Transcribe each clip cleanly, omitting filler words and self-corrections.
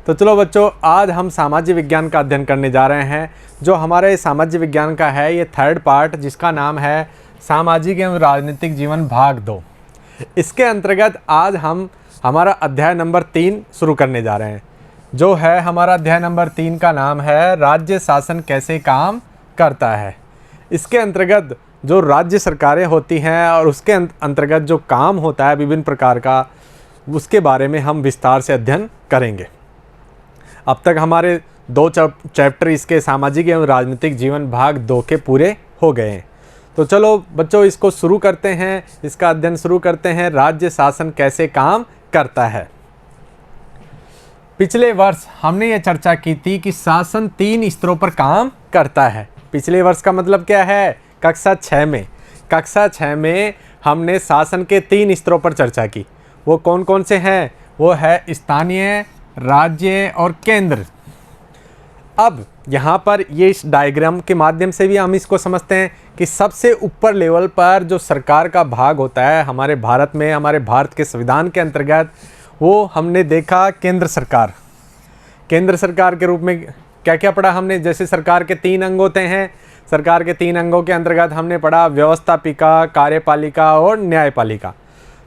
तो चलो बच्चों, आज हम सामाजिक विज्ञान का अध्ययन करने जा रहे हैं। जो हमारे सामाजिक विज्ञान का है ये थर्ड पार्ट, जिसका नाम है सामाजिक एवं राजनीतिक जीवन भाग 2। इसके अंतर्गत आज हम हमारा अध्याय नंबर 3 शुरू करने जा रहे हैं। जो है हमारा अध्याय नंबर 3 का नाम है राज्य शासन कैसे काम करता है। इसके अंतर्गत जो राज्य सरकारें होती हैं और उसके अंतर्गत जो काम होता है विभिन्न प्रकार का, उसके बारे में हम विस्तार से अध्ययन करेंगे। अब तक हमारे 2 चैप्टर इसके सामाजिक एवं राजनीतिक जीवन भाग 2 के पूरे हो गए हैं। तो चलो बच्चों, इसको शुरू करते हैं, इसका अध्ययन शुरू करते हैं। राज्य शासन कैसे काम करता है। पिछले वर्ष हमने ये चर्चा की थी कि शासन 3 स्तरों पर काम करता है। पिछले वर्ष का मतलब क्या है? कक्षा 6 में। कक्षा 6 में हमने शासन के 3 स्तरों पर चर्चा की। वो कौन कौन से हैं? वो है स्थानीय, राज्य और केंद्र। अब यहाँ पर ये इस डायग्राम के माध्यम से भी हम इसको समझते हैं कि सबसे ऊपर लेवल पर जो सरकार का भाग होता है हमारे भारत में, हमारे भारत के संविधान के अंतर्गत, वो हमने देखा केंद्र सरकार। केंद्र सरकार के रूप में क्या क्या पढ़ा हमने? जैसे सरकार के 3 अंग होते हैं। सरकार के 3 अंगों के अंतर्गत हमने पढ़ा व्यवस्थापिका, कार्यपालिका और न्यायपालिका।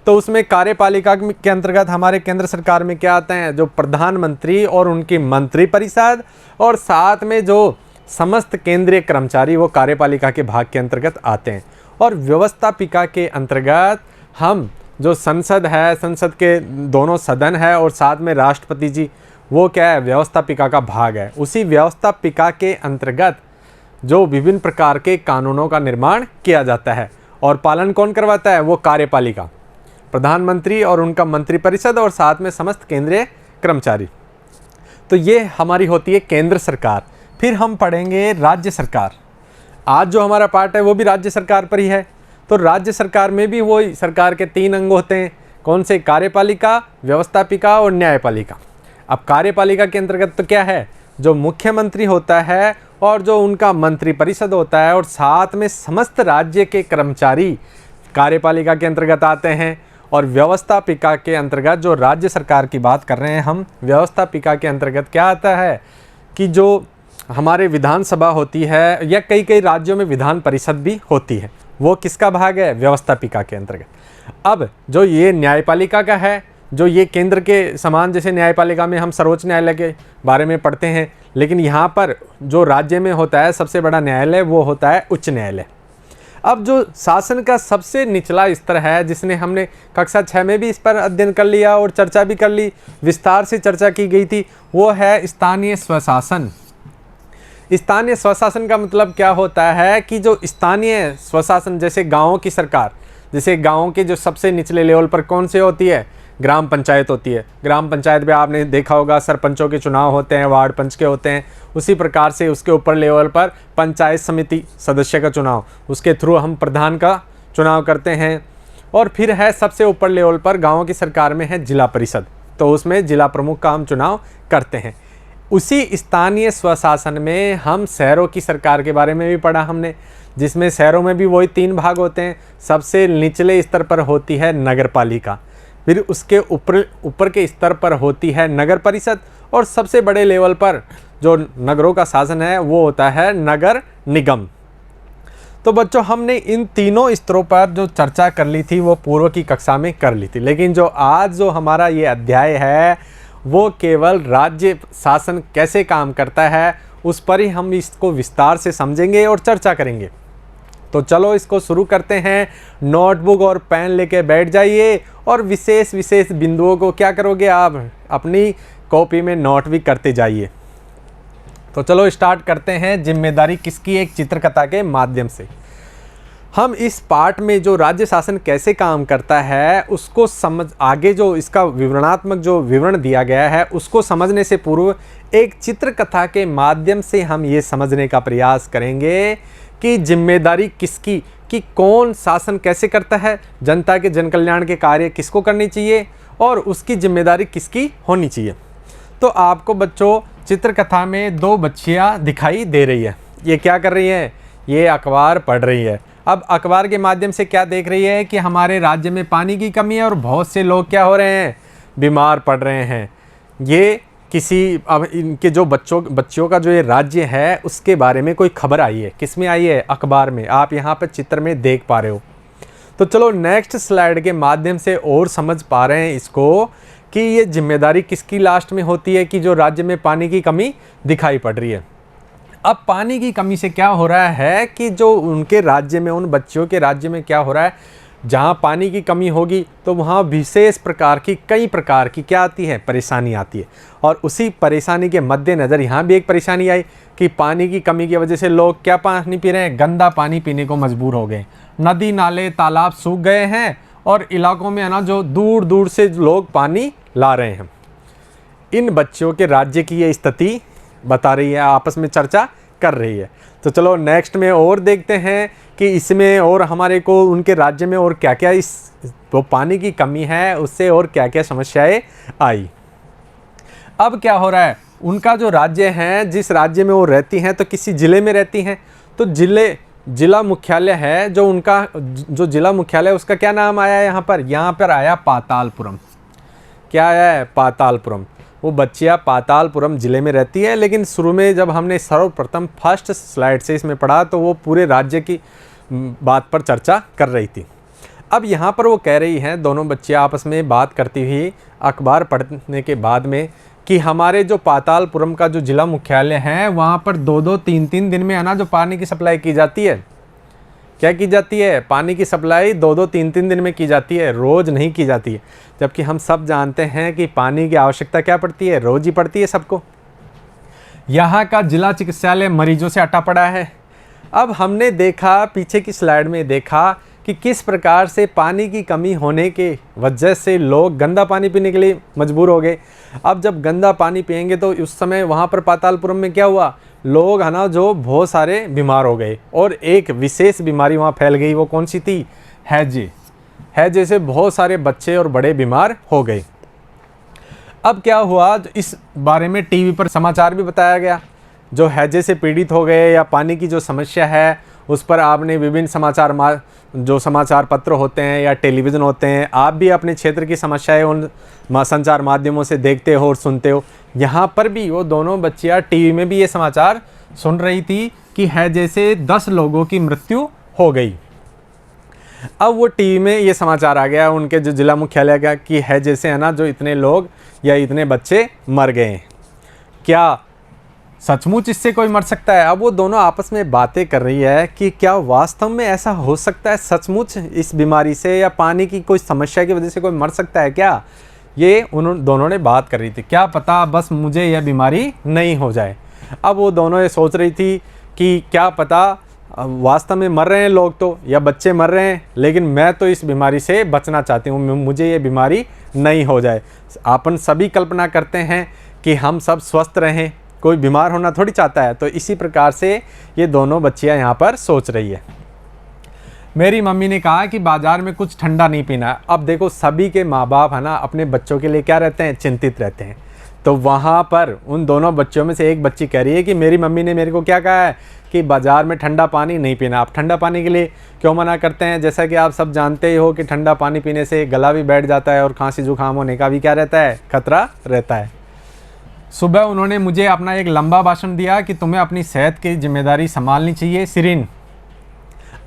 तो उसमें कार्यपालिका के अंतर्गत हमारे केंद्र सरकार में क्या आते हैं? जो प्रधानमंत्री और उनकी मंत्रिपरिषद, और साथ में जो समस्त केंद्रीय कर्मचारी, वो कार्यपालिका के भाग के अंतर्गत आते हैं। और व्यवस्थापिका के अंतर्गत हम जो संसद है, संसद के दोनों सदन है और साथ में राष्ट्रपति जी, वो क्या है? व्यवस्थापिका का भाग है। उसी व्यवस्थापिका के अंतर्गत जो विभिन्न प्रकार के कानूनों का निर्माण किया जाता है और पालन कौन करवाता है? वो कार्यपालिका, प्रधानमंत्री और उनका मंत्रिपरिषद और साथ में समस्त केंद्रीय कर्मचारी। तो ये हमारी होती है केंद्र सरकार। फिर हम पढ़ेंगे राज्य सरकार। आज जो हमारा पार्ट है वो भी राज्य सरकार पर ही है। तो राज्य सरकार में भी वही सरकार के 3 अंग होते हैं। कौन से? कार्यपालिका, व्यवस्थापिका और न्यायपालिका। अब कार्यपालिका के अंतर्गत तो क्या है? जो मुख्यमंत्री होता है और जो उनका मंत्रिपरिषद होता है और साथ में समस्त राज्य के कर्मचारी कार्यपालिका के अंतर्गत आते हैं। और व्यवस्थापिका के अंतर्गत, जो राज्य सरकार की बात कर रहे हैं हम, व्यवस्थापिका के अंतर्गत क्या आता है कि जो हमारे विधानसभा होती है या कई कई राज्यों में विधान परिषद भी होती है, वो किसका भाग है? व्यवस्थापिका के अंतर्गत। अब जो ये न्यायपालिका का है, जो ये केंद्र के समान, जैसे न्यायपालिका में हम सर्वोच्च न्यायालय के बारे में पढ़ते हैं, लेकिन यहाँ पर जो राज्य में होता है सबसे बड़ा न्यायालय, वो होता है उच्च न्यायालय। अब जो शासन का सबसे निचला स्तर है, जिसने हमने कक्षा 6 में भी इस पर अध्ययन कर लिया और चर्चा भी कर ली, विस्तार से चर्चा की गई थी, वो है स्थानीय स्वशासन। स्थानीय स्वशासन का मतलब क्या होता है कि जो स्थानीय स्वशासन, जैसे गाँवों की सरकार, जैसे गाँव के जो सबसे निचले लेवल पर कौन से होती है? ग्राम पंचायत होती है। ग्राम पंचायत में आपने देखा होगा सरपंचों के चुनाव होते हैं, वार्ड पंच के होते हैं। उसी प्रकार से उसके ऊपर लेवल पर पंचायत समिति सदस्य का चुनाव, उसके थ्रू हम प्रधान का चुनाव करते हैं। और फिर है सबसे ऊपर लेवल पर गाँव की सरकार में है जिला परिषद, तो उसमें जिला प्रमुख का हम चुनाव करते हैं। उसी स्थानीय स्वशासन में हम शहरों की सरकार के बारे में भी पढ़ा हमने, जिसमें शहरों में भी वही 3 भाग होते हैं। सबसे निचले स्तर पर होती है नगर पालिका, फिर उसके ऊपर के स्तर पर होती है नगर परिषद, और सबसे बड़े लेवल पर जो नगरों का शासन है वो होता है नगर निगम। तो बच्चों, हमने इन तीनों स्तरों पर जो चर्चा कर ली थी वो पूर्व की कक्षा में कर ली थी, लेकिन जो आज जो हमारा ये अध्याय है वो केवल राज्य शासन कैसे काम करता है उस पर ही हम इसको विस्तार से समझेंगे और चर्चा करेंगे। तो चलो इसको शुरू करते हैं। नोटबुक और पेन लेके बैठ जाइए और विशेष विशेष बिंदुओं को क्या करोगे? आप अपनी कॉपी में नोट भी करते जाइए। तो चलो स्टार्ट करते हैं। जिम्मेदारी किसकी? एक चित्रकथा के माध्यम से हम इस पार्ट में जो राज्य शासन कैसे काम करता है उसको समझ, आगे जो इसका विवरणात्मक जो विवरण दिया गया है उसको समझने से पूर्व एक चित्रकथा के माध्यम से हम ये समझने का प्रयास करेंगे कि जिम्मेदारी किसकी, कि कौन शासन कैसे करता है, जनता के जन कल्याण के कार्य किसको करनी चाहिए और उसकी जिम्मेदारी किसकी होनी चाहिए। तो आपको बच्चों चित्रकथा में 2 बच्चियाँ दिखाई दे रही है। ये क्या कर रही है? ये अखबार पढ़ रही है। अब अखबार के माध्यम से क्या देख रही है कि हमारे राज्य में पानी की कमी है और बहुत से लोग क्या हो रहे हैं? बीमार पड़ रहे हैं। ये किसी अब इनके जो बच्चियों का जो ये राज्य है उसके बारे में कोई खबर आई है। किस में आई है? अखबार में। आप यहाँ पर चित्र में देख पा रहे हो। तो चलो नेक्स्ट स्लाइड के माध्यम से और समझ पा रहे हैं इसको कि ये जिम्मेदारी किसकी लास्ट में होती है कि जो राज्य में पानी की कमी दिखाई पड़ रही है। अब पानी की कमी से क्या हो रहा है कि जो उनके राज्य में, उन बच्चियों के राज्य में क्या हो रहा है, जहाँ पानी की कमी होगी तो वहाँ विशेष प्रकार की, कई प्रकार की क्या आती है? परेशानी आती है। और उसी परेशानी के मद्देनज़र यहाँ भी एक परेशानी आई कि पानी की कमी की वजह से लोग क्या पानी पी रहे हैं? गंदा पानी पीने को मजबूर हो गए। नदी नाले तालाब सूख गए हैं और इलाकों में है ना जो दूर दूर से लोग पानी ला रहे हैं। इन बच्चियों के राज्य की ये स्थिति बता रही है, आपस में चर्चा कर रही है। तो चलो नेक्स्ट में और देखते हैं कि इसमें और हमारे को उनके राज्य में और क्या क्या इस वो पानी की कमी है उससे और क्या क्या समस्याएं आई। अब क्या हो रहा है, उनका जो राज्य है, जिस राज्य में वो रहती हैं तो किसी ज़िले में रहती हैं, तो जिला मुख्यालय है जो उनका, जो जिला मुख्यालय उसका क्या नाम आया है यहाँ पर आया पातालपुरम। क्या आया है? पातालपुरम। वो बच्चियाँ पातालपुरम ज़िले में रहती है। लेकिन शुरू में जब हमने सर्वप्रथम फर्स्ट स्लाइड से इसमें पढ़ा तो वो पूरे राज्य की बात पर चर्चा कर रही थी। अब यहाँ पर वो कह रही हैं, दोनों बच्चियाँ आपस में बात करती हुई अखबार पढ़ने के बाद में, कि हमारे जो पातालपुरम का जो ज़िला मुख्यालय है वहाँ पर 2-2, 3-3 दिन में है ना जो पानी की सप्लाई की जाती है। क्या की जाती है? पानी की सप्लाई 2-2, 3-3 दिन में की जाती है, रोज़ नहीं की जाती है। जबकि हम सब जानते हैं कि पानी की आवश्यकता क्या पड़ती है? रोज़ ही पड़ती है सबको। यहाँ का जिला चिकित्सालय मरीजों से अटा पड़ा है। अब हमने देखा, पीछे की स्लाइड में देखा कि किस प्रकार से पानी की कमी होने के वजह से लोग गंदा पानी पीने के लिए मजबूर हो गए। अब जब गंदा पानी पिएंगे तो उस समय वहाँ पर पातालपुरम में क्या हुआ, लोग है ना जो बहुत सारे बीमार हो गए और एक विशेष बीमारी वहाँ फैल गई। वो कौन सी थी? हैजे से बहुत सारे बच्चे और बड़े बीमार हो गए। अब क्या हुआ, इस बारे में टीवी पर समाचार भी बताया गया। जो हैजे से पीड़ित हो गए या पानी की जो समस्या है उस पर आपने विभिन्न समाचार पत्र होते हैं या टेलीविज़न होते हैं, आप भी अपने क्षेत्र की समस्याएं उन संचार माध्यमों से देखते हो और सुनते हो। यहाँ पर भी वो दोनों बच्चियाँ टीवी में भी ये समाचार सुन रही थी कि हैजे से 10 लोगों की मृत्यु हो गई। अब वो टीवी में ये समाचार आ गया उनके जो जिला मुख्यालय का कि हैजे से है ना जो इतने लोग या इतने बच्चे मर गए। क्या सचमुच इससे कोई मर सकता है? अब वो दोनों आपस में बातें कर रही है कि क्या वास्तव में ऐसा हो सकता है, सचमुच इस बीमारी से या पानी की कोई समस्या की वजह से कोई मर सकता है क्या? ये उन दोनों ने बात कर रही थी। क्या पता बस मुझे यह बीमारी नहीं हो जाए। अब वो दोनों ये सोच रही थी कि क्या पता वास्तव में मर रहे हैं लोग तो, या बच्चे मर रहे हैं, लेकिन मैं तो इस बीमारी से बचना चाहती हूँ, मुझे ये बीमारी नहीं हो जाए। अपन सभी कल्पना करते हैं कि हम सब स्वस्थ रहें, कोई बीमार होना थोड़ी चाहता है। तो इसी प्रकार से ये दोनों बच्चियां यहाँ पर सोच रही है। मेरी मम्मी ने कहा कि बाज़ार में कुछ ठंडा नहीं पीना। अब देखो सभी के माँ बाप है ना अपने बच्चों के लिए क्या रहते हैं? चिंतित रहते हैं। तो वहाँ पर उन दोनों बच्चों में से एक बच्ची कह रही है कि मेरी मम्मी ने मेरे को क्या कहा है कि बाज़ार में ठंडा पानी नहीं पीना। आप ठंडा पानी के लिए क्यों मना करते हैं? जैसा कि आप सब जानते ही हो कि ठंडा पानी पीने से गला भी बैठ जाता है और खांसी जुकाम होने का भी क्या रहता है? खतरा रहता है। सुबह उन्होंने मुझे अपना एक लंबा भाषण दिया कि तुम्हें अपनी सेहत की जिम्मेदारी संभालनी चाहिए सिरिन।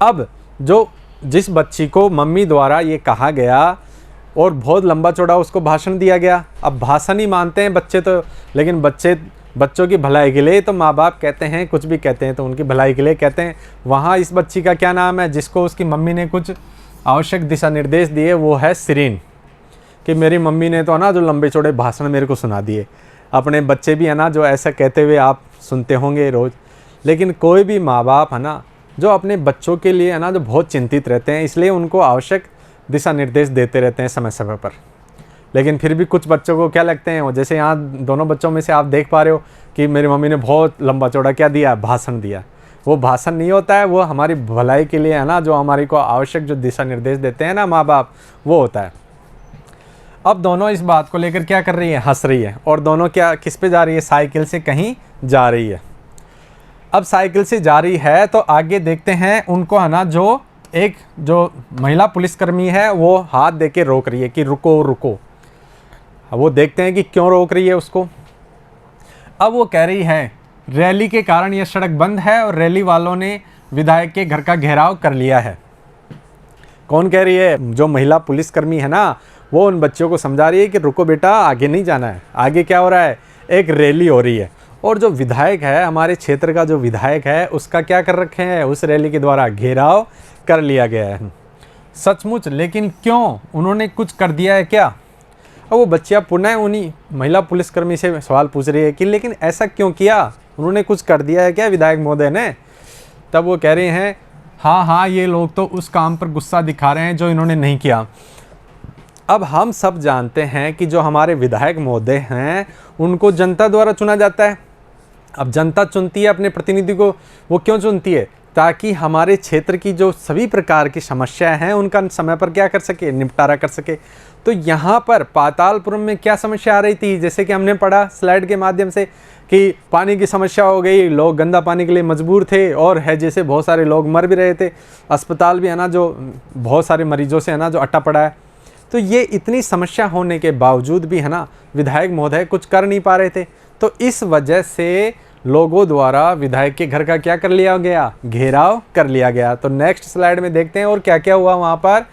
अब जिस बच्ची को मम्मी द्वारा ये कहा गया और बहुत लंबा चौड़ा उसको भाषण दिया गया। अब भाषण ही मानते हैं बच्चे तो, लेकिन बच्चों की भलाई के लिए तो माँ बाप कहते हैं, कुछ भी कहते हैं तो उनकी भलाई के लिए कहते हैं। वहाँ इस बच्ची का क्या नाम है जिसको उसकी मम्मी ने कुछ आवश्यक दिशा निर्देश दिए? वो है सिरिन। कि मेरी मम्मी ने तो ना जो लंबे चौड़े भाषण मेरे को सुना दिए। अपने बच्चे भी है ना जो ऐसा कहते हुए आप सुनते होंगे रोज़। लेकिन कोई भी माँ बाप है ना जो अपने बच्चों के लिए है ना जो बहुत चिंतित रहते हैं, इसलिए उनको आवश्यक दिशा निर्देश देते रहते हैं समय समय पर। लेकिन फिर भी कुछ बच्चों को क्या लगते हैं, वो जैसे यहाँ दोनों बच्चों में से आप देख पा रहे हो कि मेरी मम्मी ने बहुत लंबा चौड़ा क्या दिया? भाषण दिया। वो भाषण नहीं होता है, वो हमारी भलाई के लिए है ना जो हमारी को आवश्यक जो दिशा निर्देश देते हैं ना माँ बाप, वो होता है। अब दोनों इस बात को लेकर क्या कर रही है? हंस रही है। और दोनों क्या किस पे जा रही है? साइकिल से कहीं जा रही है। अब साइकिल से जा रही है तो आगे देखते हैं उनको है ना जो महिला पुलिसकर्मी है वो हाथ दे के रोक रही है कि रुको रुको। अब वो देखते हैं कि क्यों रोक रही है उसको। अब वो कह रही है रैली के कारण यह सड़क बंद है और रैली वालों ने विधायक के घर का घेराव कर लिया है। कौन कह रही है? जो महिला पुलिसकर्मी है ना, वो उन बच्चों को समझा रही है कि रुको बेटा, आगे नहीं जाना है। आगे क्या हो रहा है? एक रैली हो रही है और जो विधायक है, हमारे क्षेत्र का जो विधायक है, उसका क्या कर रखे हैं? उस रैली के द्वारा घेराव कर लिया गया है। सचमुच? लेकिन क्यों? उन्होंने कुछ कर दिया है क्या? अब वो बच्चियाँ पुनः उन्हीं महिला पुलिसकर्मी से सवाल पूछ रही है कि लेकिन ऐसा क्यों किया? उन्होंने कुछ कर दिया है क्या विधायक महोदय ने? तब वो कह रहे हैं हाँ, ये लोग तो उस काम पर गुस्सा दिखा रहे हैं जो इन्होंने नहीं किया। अब हम सब जानते हैं कि जो हमारे विधायक महोदय हैं, उनको जनता द्वारा चुना जाता है। अब जनता चुनती है अपने प्रतिनिधि को, वो क्यों चुनती है? ताकि हमारे क्षेत्र की जो सभी प्रकार की समस्याएं हैं, उनका समय पर क्या कर सके? निपटारा कर सके। तो यहाँ पर पातालपुरम में क्या समस्या आ रही थी? जैसे कि हमने पढ़ा स्लाइड के माध्यम से कि पानी की समस्या हो गई, लोग गंदा पानी के लिए मजबूर थे और है जैसे बहुत सारे लोग मर भी रहे थे। अस्पताल भी है ना, जो बहुत सारे मरीजों से है ना जो अट्टा पड़ा है। तो ये इतनी समस्या होने के बावजूद भी है ना, विधायक महोदय कुछ कर नहीं पा रहे थे। तो इस वजह से लोगों द्वारा विधायक के घर का क्या कर लिया गया? घेराव कर लिया गया। तो नेक्स्ट स्लाइड में देखते हैं और क्या क्या हुआ वहाँ पर।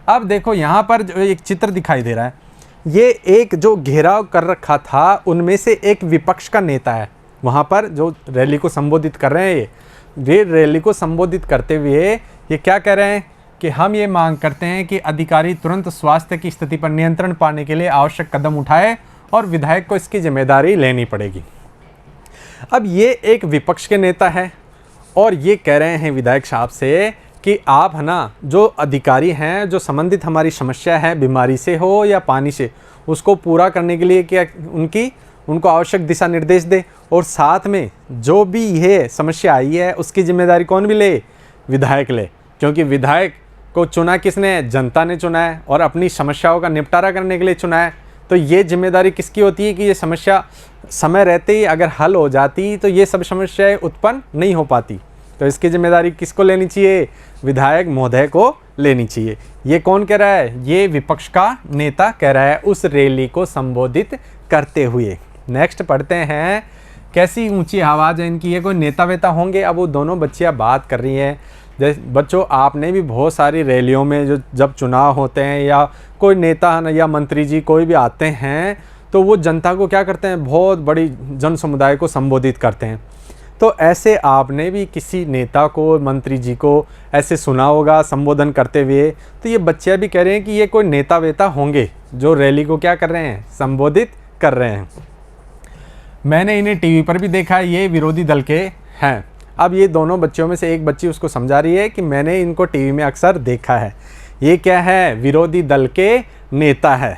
अब देखो यहाँ पर जो एक चित्र दिखाई दे रहा है, ये एक जो घेराव कर रखा था, उनमें से एक विपक्ष का नेता है। वहाँ पर जो रैली को संबोधित कर रहे हैं, ये रैली को संबोधित करते हुए ये क्या कह रहे हैं कि हम ये मांग करते हैं कि अधिकारी तुरंत स्वास्थ्य की स्थिति पर नियंत्रण पाने के लिए आवश्यक कदम उठाए और विधायक को इसकी जिम्मेदारी लेनी पड़ेगी। अब ये एक विपक्ष के नेता है और ये कह रहे हैं विधायक साहब से कि आप है ना, जो अधिकारी हैं, जो संबंधित हमारी समस्या है, बीमारी से हो या पानी से, उसको पूरा करने के लिए क्या उनको आवश्यक दिशा निर्देश दे और साथ में जो भी ये समस्या आई है उसकी जिम्मेदारी कौन भी ले? विधायक ले। क्योंकि विधायक को चुना किसने? जनता ने चुना है और अपनी समस्याओं का निपटारा करने के लिए चुना है। तो ये जिम्मेदारी किसकी होती है कि ये समस्या समय रहते ही अगर हल हो जाती तो ये सब समस्याएं उत्पन्न नहीं हो पाती। तो इसकी जिम्मेदारी किसको लेनी चाहिए? विधायक महोदय को लेनी चाहिए। ये कौन कह रहा है? ये विपक्ष का नेता कह रहा है उस रैली को संबोधित करते हुए। नेक्स्ट पढ़ते हैं। कैसी ऊंची आवाज़ है इनकी, ये कोई नेता वेता होंगे? अब वो दोनों बच्चियाँ बात कर रही हैं। जैसे बच्चों, आपने भी बहुत सारी रैलियों में जो जब चुनाव होते हैं या कोई नेता या मंत्री जी कोई भी आते हैं, तो वो जनता को क्या करते हैं? बहुत बड़ी जन समुदाय को संबोधित करते हैं। तो ऐसे आपने भी किसी नेता को, मंत्री जी को ऐसे सुना होगा संबोधन करते हुए। तो ये बच्चे भी कह रहे हैं कि ये कोई नेता वेता होंगे जो रैली को क्या कर रहे हैं? संबोधित कर रहे हैं। मैंने इन्हें टीवी पर भी देखा है, ये विरोधी दल के हैं। अब ये दोनों बच्चियों में से एक बच्ची उसको समझा रही है कि मैंने इनको टीवी में अक्सर देखा है। ये क्या है? विरोधी दल के नेता है।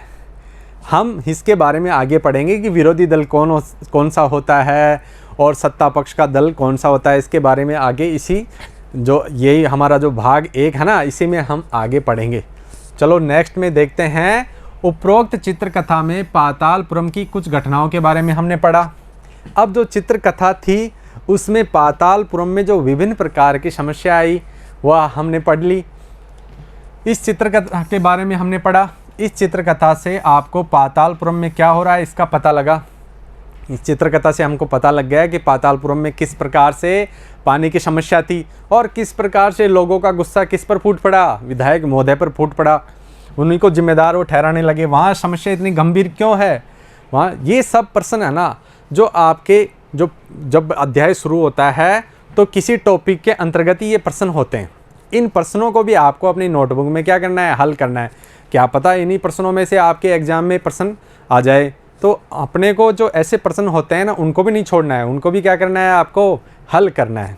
हम इसके बारे में आगे पढ़ेंगे कि विरोधी दल कौन सा होता है और सत्ता पक्ष का दल कौन सा होता है। इसके बारे में आगे इसी जो यही हमारा जो भाग 1 है ना, इसी में हम आगे पढ़ेंगे। चलो नेक्स्ट में देखते हैं। उपरोक्त चित्रकथा में पातालपुरम की कुछ घटनाओं के बारे में हमने पढ़ा। अब जो चित्रकथा थी उसमें पातालपुरम में जो विभिन्न प्रकार की समस्या आई वह हमने पढ़ ली। इस चित्रकथा के बारे में हमने पढ़ा। इस चित्रकथा से आपको पातालपुरम में क्या हो रहा है इसका पता लगा। इस चित्रकथा से हमको पता लग गया कि पातालपुरम में किस प्रकार से पानी की समस्या थी और किस प्रकार से लोगों का गुस्सा किस पर फूट पड़ा? विधायक महोदय पर फूट पड़ा। उन्हीं को जिम्मेदार वो ठहराने लगे। वहाँ समस्या इतनी गंभीर क्यों है? वहाँ ये सब प्रश्न है ना, जो आपके जब अध्याय शुरू होता है तो किसी टॉपिक के अंतर्गत ही ये प्रश्न होते हैं। इन प्रश्नों को भी आपको अपनी नोटबुक में क्या करना है? हल करना है। क्या पता इन्हीं प्रश्नों में से आपके एग्जाम में प्रश्न आ जाए। तो अपने को जो ऐसे प्रश्न होते हैं ना, उनको भी नहीं छोड़ना है, उनको भी क्या करना है? आपको हल करना है।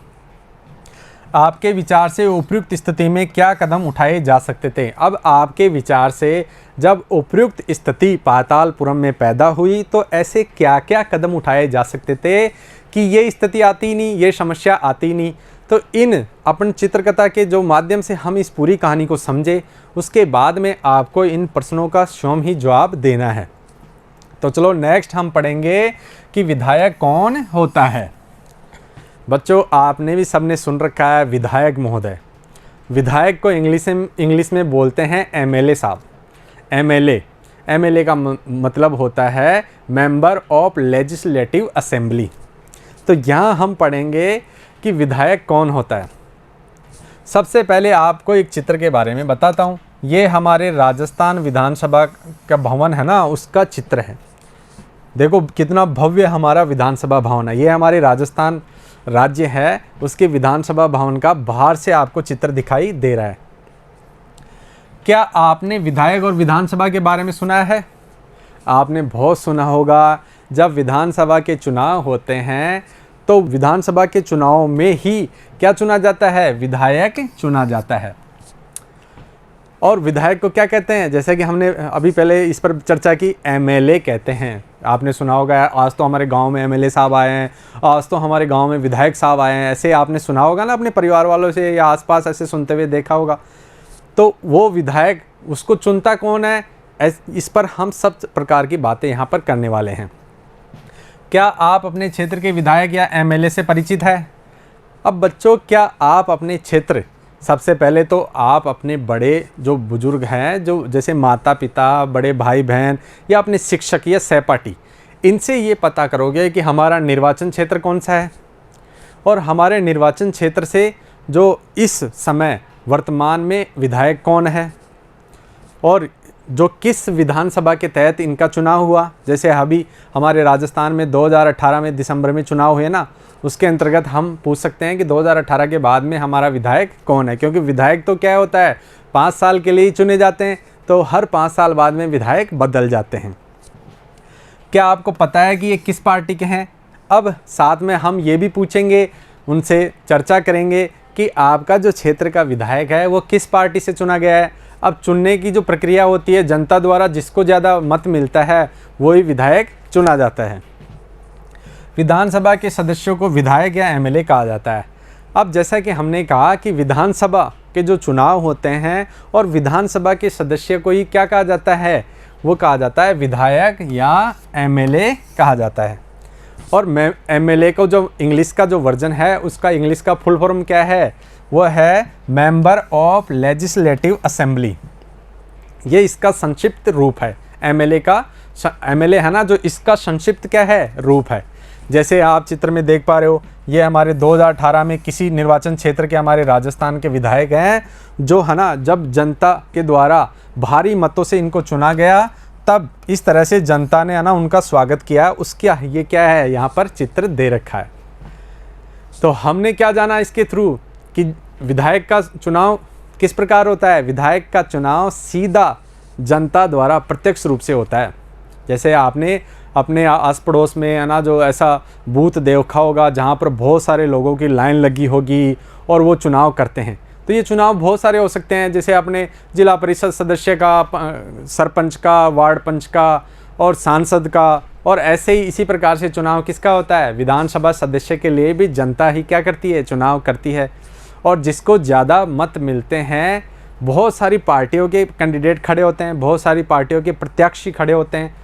आपके विचार से उपयुक्त स्थिति में क्या कदम उठाए जा सकते थे? अब आपके विचार से जब उपयुक्त स्थिति पातालपुरम में पैदा हुई तो ऐसे क्या क्या कदम उठाए जा सकते थे कि ये स्थिति आती नहीं, ये समस्या आती नहीं। तो इन अपन चित्रकथा के जो माध्यम से हम इस पूरी कहानी को समझे, उसके बाद में आपको इन प्रश्नों का स्वयं ही जवाब देना है। तो चलो नेक्स्ट हम पढ़ेंगे कि विधायक कौन होता है। बच्चों, आपने भी सबने सुन रखा है विधायक महोदय। विधायक को इंग्लिश में बोलते हैं एमएलए साहब। एमएलए का मतलब होता है मेंबर ऑफ लेजिस्लेटिव असेंबली। तो यहाँ हम पढ़ेंगे कि विधायक कौन होता है। सबसे पहले आपको एक चित्र के बारे में बताता हूँ। ये हमारे राजस्थान विधानसभा का भवन है ना, उसका चित्र है। देखो कितना भव्य हमारा विधानसभा भवन है। ये हमारे राजस्थान राज्य है, उसके विधानसभा भवन का बाहर से आपको चित्र दिखाई दे रहा है। क्या आपने विधायक और विधानसभा के बारे में सुना है? आपने बहुत सुना होगा। जब विधानसभा के चुनाव होते हैं तो विधानसभा के चुनाव में ही क्या चुना जाता है? विधायक चुना जाता है। और विधायक को क्या कहते हैं? जैसे कि हमने अभी पहले इस पर चर्चा की, एमएलए कहते हैं। आपने सुना होगा, आज तो हमारे गांव में एमएलए साहब आए हैं, आज तो हमारे गांव में विधायक साहब आए हैं। ऐसे आपने सुना होगा ना, अपने परिवार वालों से या आसपास ऐसे सुनते हुए देखा होगा। तो वो विधायक, उसको चुनता कौन है? इस पर हम सब प्रकार की बातें यहाँ पर करने वाले हैं। क्या आप अपने क्षेत्र के विधायक या एमएलए से परिचित है? अब बच्चों, क्या आप अपने क्षेत्र, सबसे पहले तो आप अपने बड़े जो बुजुर्ग हैं, जो जैसे माता पिता, बड़े भाई बहन या अपने शिक्षक या सहपाठी, इनसे ये पता करोगे कि हमारा निर्वाचन क्षेत्र कौन सा है और हमारे निर्वाचन क्षेत्र से जो इस समय वर्तमान में विधायक कौन है और जो किस विधानसभा के तहत इनका चुनाव हुआ। जैसे अभी हमारे राजस्थान में 2018 में दिसंबर में चुनाव हुए ना, उसके अंतर्गत हम पूछ सकते हैं कि 2018 के बाद में हमारा विधायक कौन है। क्योंकि विधायक तो क्या होता है, 5 साल के लिए ही चुने जाते हैं, तो हर 5 साल बाद में विधायक बदल जाते हैं। क्या आपको पता है कि ये किस पार्टी के हैं? अब साथ में हम ये भी पूछेंगे, उनसे चर्चा करेंगे कि आपका जो क्षेत्र का विधायक है वो किस पार्टी से चुना गया है। अब चुनने की जो प्रक्रिया होती है, जनता द्वारा जिसको ज़्यादा मत मिलता है वही विधायक चुना जाता है। विधानसभा के सदस्यों को विधायक या एमएलए कहा जाता है। अब जैसा कि हमने कहा कि विधानसभा के जो चुनाव होते हैं और विधानसभा के सदस्य को ही क्या कहा जाता है? वो कहा जाता है विधायक या एमएलए कहा जाता है। और एमएलए को जो इंग्लिश का जो वर्जन है, उसका इंग्लिश का फुल फॉर्म क्या है? वो है मेंबर ऑफ लेजिस्लेटिव असेंबली। ये इसका संक्षिप्त रूप है। एमएलए का, एमएलए है ना, जो इसका संक्षिप्त क्या है? रूप है। जैसे आप चित्र में देख पा रहे हो, ये हमारे 2018 में किसी निर्वाचन क्षेत्र के हमारे राजस्थान के विधायक हैं, जो है ना, जब जनता के द्वारा भारी मतों से इनको चुना गया, तब इस तरह से जनता ने है ना उनका स्वागत किया। उसका ये क्या है, यहाँ पर चित्र दे रखा है। तो हमने क्या जाना इसके थ्रू कि विधायक का चुनाव किस प्रकार होता है? विधायक का चुनाव सीधा जनता द्वारा प्रत्यक्ष रूप से होता है। जैसे आपने अपने आस पड़ोस में है ना, जो ऐसा बूथ देखा होगा जहाँ पर बहुत सारे लोगों की लाइन लगी होगी और वो चुनाव करते हैं। तो ये चुनाव बहुत सारे हो सकते हैं, जैसे अपने जिला परिषद सदस्य का, सरपंच का, वार्ड पंच का और सांसद का, और ऐसे ही इसी प्रकार से चुनाव किसका होता है? विधानसभा सदस्य के लिए भी जनता ही क्या करती है? चुनाव करती है। और जिसको ज़्यादा मत मिलते हैं, बहुत सारी पार्टियों के कैंडिडेट खड़े होते हैं, बहुत सारी पार्टियों के प्रत्याशी खड़े होते हैं।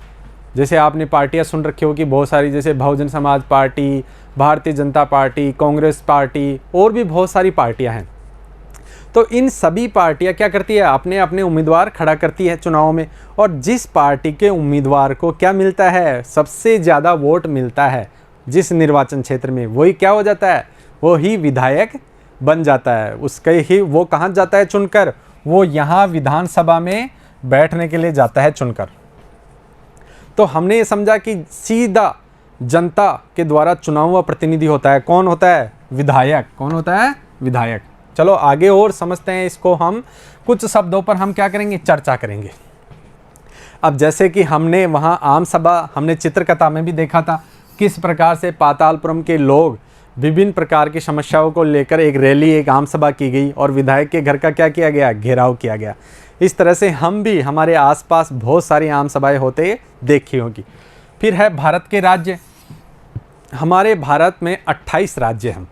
जैसे आपने पार्टियां सुन रखी होगी बहुत सारी, जैसे Bahujan Samaj party, Bharatiya Janata party, Congress party, और भी बहुत सारी पार्टियां हैं। तो इन सभी पार्टियां क्या करती है? अपने अपने उम्मीदवार खड़ा करती है चुनाव में, और जिस पार्टी के उम्मीदवार को क्या मिलता है? सबसे ज़्यादा वोट मिलता है जिस निर्वाचन क्षेत्र में, वही क्या हो जाता है? वो ही विधायक बन जाता है। उसके ही वो कहाँ जाता है चुनकर? वो यहाँ विधानसभा में बैठने के लिए जाता है चुनकर। तो हमने ये समझा कि सीधा जनता के द्वारा चुना हुआ प्रतिनिधि होता है। कौन होता है? विधायक। कौन होता है? विधायक। चलो आगे और समझते हैं इसको। हम कुछ शब्दों पर हम क्या करेंगे? चर्चा करेंगे। अब जैसे कि हमने वहाँ आम सभा, हमने चित्रकथा में भी देखा था किस प्रकार से पातालपुरम के लोग विभिन्न प्रकार की समस्याओं को लेकर एक रैली, एक आम सभा की गई और विधायक के घर का क्या किया गया? घेराव किया गया। इस तरह से हम भी हमारे आसपास बहुत सारी आम सभाएं होते देखी होगी। फिर है भारत के राज्य। हमारे भारत में 28 राज्य हैं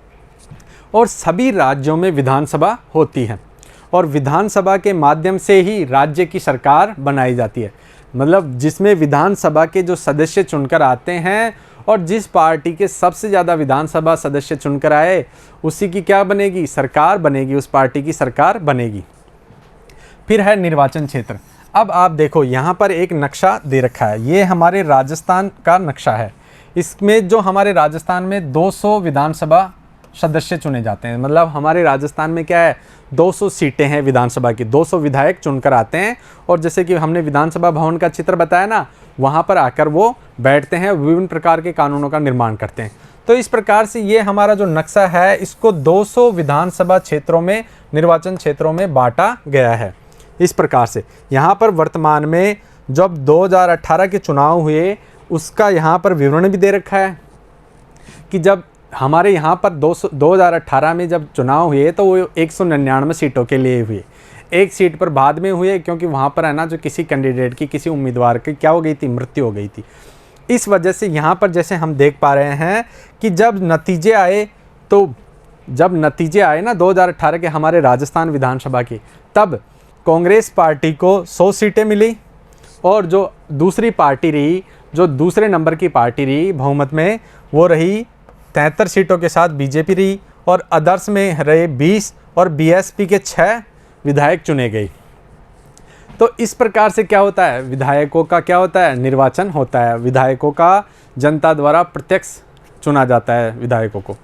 और सभी राज्यों में विधानसभा होती है और विधानसभा के माध्यम से ही राज्य की सरकार बनाई जाती है। मतलब जिसमें विधानसभा के जो सदस्य चुनकर आते हैं और जिस पार्टी के सबसे ज़्यादा विधानसभा सदस्य चुनकर आए, उसी की क्या बनेगी? सरकार बनेगी, उस पार्टी की सरकार बनेगी। फिर है निर्वाचन क्षेत्र। अब आप देखो यहाँ पर एक नक्शा दे रखा है, ये हमारे राजस्थान का नक्शा है। इसमें जो हमारे राजस्थान में 200 विधानसभा सदस्य चुने जाते हैं, मतलब हमारे राजस्थान में क्या है 200 सीटें हैं विधानसभा की, 200 विधायक चुनकर आते हैं। और जैसे कि हमने विधानसभा भवन का चित्र बताया ना, वहाँ पर आकर वो बैठते हैं, विभिन्न प्रकार के कानूनों का निर्माण करते हैं। तो इस प्रकार से ये हमारा जो नक्शा है, इसको 200 विधानसभा क्षेत्रों में, निर्वाचन क्षेत्रों में बांटा गया है। इस प्रकार से यहाँ पर वर्तमान में जब 2018 के चुनाव हुए, उसका यहाँ पर विवरण भी दे रखा है कि जब हमारे यहाँ पर 2018 में जब चुनाव हुए तो वो 199 सीटों के लिए हुए। एक सीट पर बाद में हुए, क्योंकि वहाँ पर है ना जो किसी कैंडिडेट की, किसी उम्मीदवार की क्या हो गई थी, मृत्यु हो गई थी। इस वजह से यहाँ पर जैसे हम देख पा रहे हैं कि जब नतीजे आए ना 2018 के हमारे राजस्थान विधानसभा के, तब कांग्रेस पार्टी को 100 सीटें मिली, और जो दूसरी पार्टी रही, जो दूसरे नंबर की पार्टी रही बहुमत में, वो रही 73 सीटों के साथ बीजेपी रही, और अदर्स में रहे 20 और बीएसपी के 6 विधायक चुने गए। तो इस प्रकार से क्या होता है, विधायकों का क्या होता है, निर्वाचन होता है। विधायकों का जनता द्वारा प्रत्यक्ष चुना जाता है विधायकों को।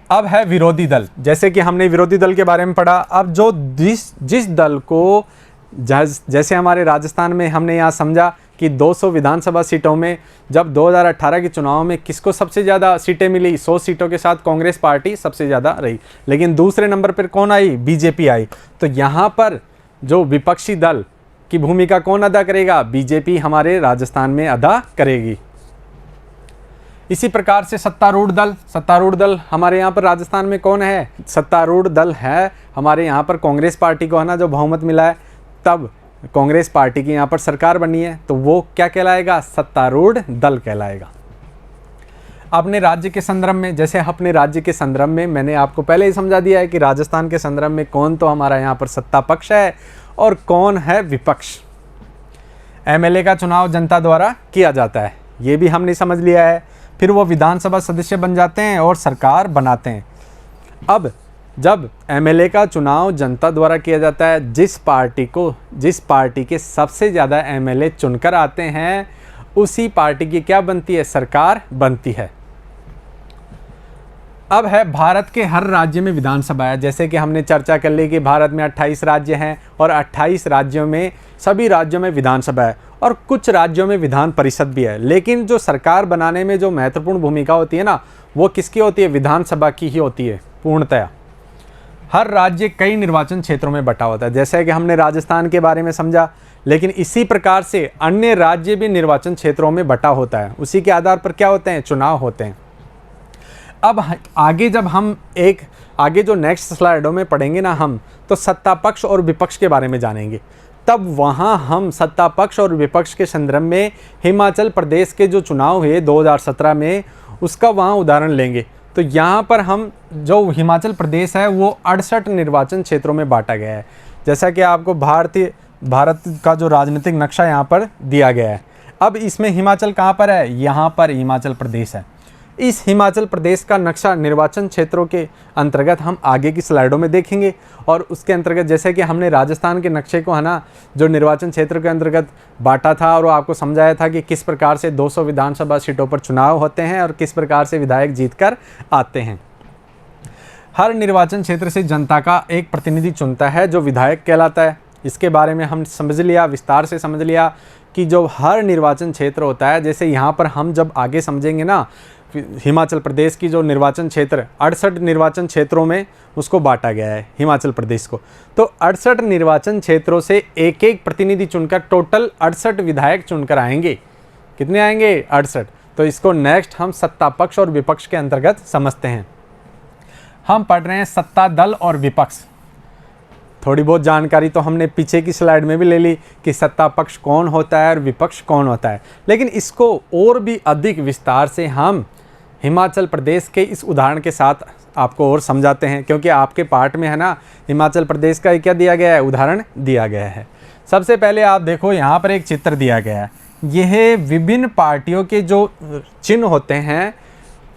अब है विरोधी दल। जैसे कि हमने विरोधी दल के बारे में पढ़ा। अब जो जिस दल को, जैसे हमारे राजस्थान में हमने यहाँ समझा कि 200 विधानसभा सीटों में जब 2018 के चुनाव में किसको सबसे ज़्यादा सीटें मिली, 100 सीटों के साथ कांग्रेस पार्टी सबसे ज़्यादा रही, लेकिन दूसरे नंबर पर कौन आई, बीजेपी आई। तो यहाँ पर जो विपक्षी दल की भूमिका कौन अदा करेगा, बीजेपी हमारे राजस्थान में अदा करेगी। इसी प्रकार से सत्तारूढ़ दल हमारे यहाँ पर राजस्थान में कौन है, सत्तारूढ़ दल है हमारे यहाँ पर कांग्रेस पार्टी को, है ना, जो बहुमत मिला है, तब कांग्रेस पार्टी की यहाँ पर सरकार बनी है, तो वो क्या कहलाएगा, सत्तारूढ़ दल कहलाएगा। अपने राज्य के संदर्भ में, जैसे अपने राज्य के संदर्भ में मैंने आपको पहले ही समझा दिया है कि राजस्थान के संदर्भ में कौन तो हमारा यहाँ पर सत्ता पक्ष है और कौन है विपक्ष। एमएलए का चुनाव जनता द्वारा किया जाता है, ये भी हमने समझ लिया है। फिर वो विधानसभा सदस्य बन जाते हैं और सरकार बनाते हैं। अब जब एमएलए का चुनाव जनता द्वारा किया जाता है, जिस पार्टी के सबसे ज़्यादा एमएलए चुनकर आते हैं, उसी पार्टी की क्या बनती है, सरकार बनती है। अब है भारत के हर राज्य में विधानसभा है। जैसे कि हमने चर्चा कर ली कि भारत में 28 राज्य हैं और 28 राज्यों में, सभी राज्यों में विधानसभा है और कुछ राज्यों में विधान परिषद भी है। लेकिन जो सरकार बनाने में जो महत्वपूर्ण भूमिका होती है ना, वो किसकी होती है, विधानसभा की ही होती है पूर्णतया। हर राज्य कई निर्वाचन क्षेत्रों में बटा होता है, जैसे कि हमने राजस्थान के बारे में समझा, लेकिन इसी प्रकार से अन्य राज्य भी निर्वाचन क्षेत्रों में बटा होता है। उसी के आधार पर क्या होते हैं, चुनाव होते हैं। अब आगे जब हम आगे जो नेक्स्ट स्लाइडों में पढ़ेंगे ना हम, तो सत्ता पक्ष और विपक्ष के बारे में जानेंगे। तब वहाँ हम सत्ता पक्ष और विपक्ष के संदर्भ में हिमाचल प्रदेश के जो चुनाव हुए 2017 में, उसका वहाँ उदाहरण लेंगे। तो यहाँ पर हम जो हिमाचल प्रदेश है वो 68 निर्वाचन क्षेत्रों में बांटा गया है। जैसा कि आपको भारत का जो राजनीतिक नक्शा यहाँ पर दिया गया है। अब इसमें हिमाचल कहाँ पर है, यहाँ पर हिमाचल प्रदेश है। इस हिमाचल प्रदेश का नक्शा निर्वाचन क्षेत्रों के अंतर्गत हम आगे की स्लाइडों में देखेंगे। और उसके अंतर्गत जैसे कि हमने राजस्थान के नक्शे को, है ना, जो निर्वाचन क्षेत्र के अंतर्गत बांटा था और आपको समझाया था कि किस प्रकार से 200 विधानसभा सीटों पर चुनाव होते हैं और किस प्रकार से विधायक जीतकर आते हैं। हर निर्वाचन क्षेत्र से जनता का एक प्रतिनिधि चुनता है जो विधायक कहलाता है। इसके बारे में हम समझ लिया, विस्तार से समझ लिया कि जो हर निर्वाचन क्षेत्र होता है, जैसे यहाँ पर हम जब आगे समझेंगे ना, हिमाचल प्रदेश की जो निर्वाचन क्षेत्र 68 निर्वाचन क्षेत्रों में उसको बांटा गया है हिमाचल प्रदेश को। तो 68 निर्वाचन क्षेत्रों से एक एक प्रतिनिधि चुनकर टोटल 68 विधायक चुनकर आएंगे। कितने आएंगे, 68। तो इसको नेक्स्ट हम सत्ता पक्ष और विपक्ष के अंतर्गत समझते हैं। हम पढ़ रहे हैं सत्ता दल और विपक्ष। थोड़ी बहुत जानकारी तो हमने पीछे की स्लाइड में भी ले ली कि सत्ता पक्ष कौन होता है और विपक्ष कौन होता है, लेकिन इसको और भी अधिक विस्तार से हम हिमाचल प्रदेश के इस उदाहरण के साथ आपको और समझाते हैं, क्योंकि आपके पार्ट में, है ना, हिमाचल प्रदेश का क्या दिया गया है, उदाहरण दिया गया है। सबसे पहले आप देखो यहाँ पर एक चित्र दिया गया है। यह विभिन्न पार्टियों के जो चिन्ह होते हैं